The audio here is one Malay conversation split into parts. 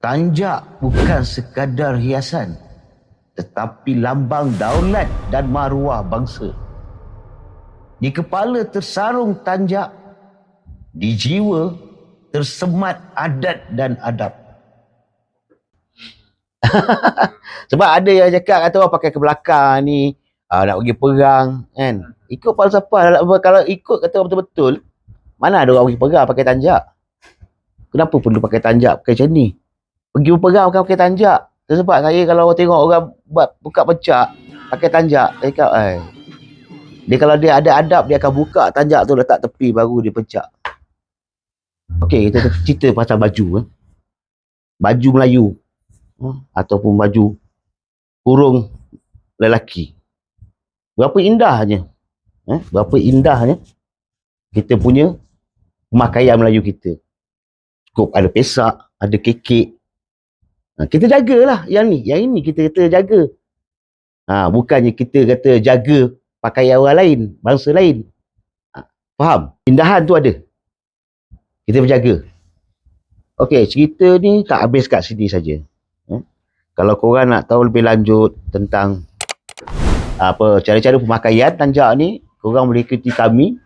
Tanjak bukan sekadar hiasan, tetapi lambang daulat dan maruah bangsa. Di kepala tersarung tanjak, di jiwa tersemat adat dan adab. Sebab ada yang cakap kata orang pakai ke belakang ni nak pergi perang kan. Ikut falsafah, kalau ikut kata betul-betul, mana ada orang pergi perang pakai tanjak? Kenapa perlu pakai tanjak pakai macam ni? Pergi berperang bukan pakai tanjak. Sebab saya kalau tengok orang buat buka pecak pakai tanjak, saya cakap dia kalau dia ada adab, dia akan buka tanjak tu letak tepi baru dia pecak. Okey, kita cerita pasal baju. Baju Melayu ataupun baju kurung lelaki. Berapa indahnya. Berapa indahnya kita punya pemakaian Melayu kita. Cukup ada pesak, ada kekek. Kita jagalah yang ni. Yang ini kita jaga. Bukannya kita kata jaga pakaian orang lain, bangsa lain. Faham? Indahan tu ada. Kita berjaga. Okey, cerita ni tak habis kat sini saja. Kalau korang nak tahu lebih lanjut tentang cara-cara pemakaian tanjak ni, korang boleh ikuti kami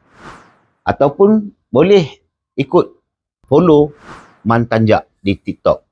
ataupun boleh ikut follow Man Tanjak di TikTok.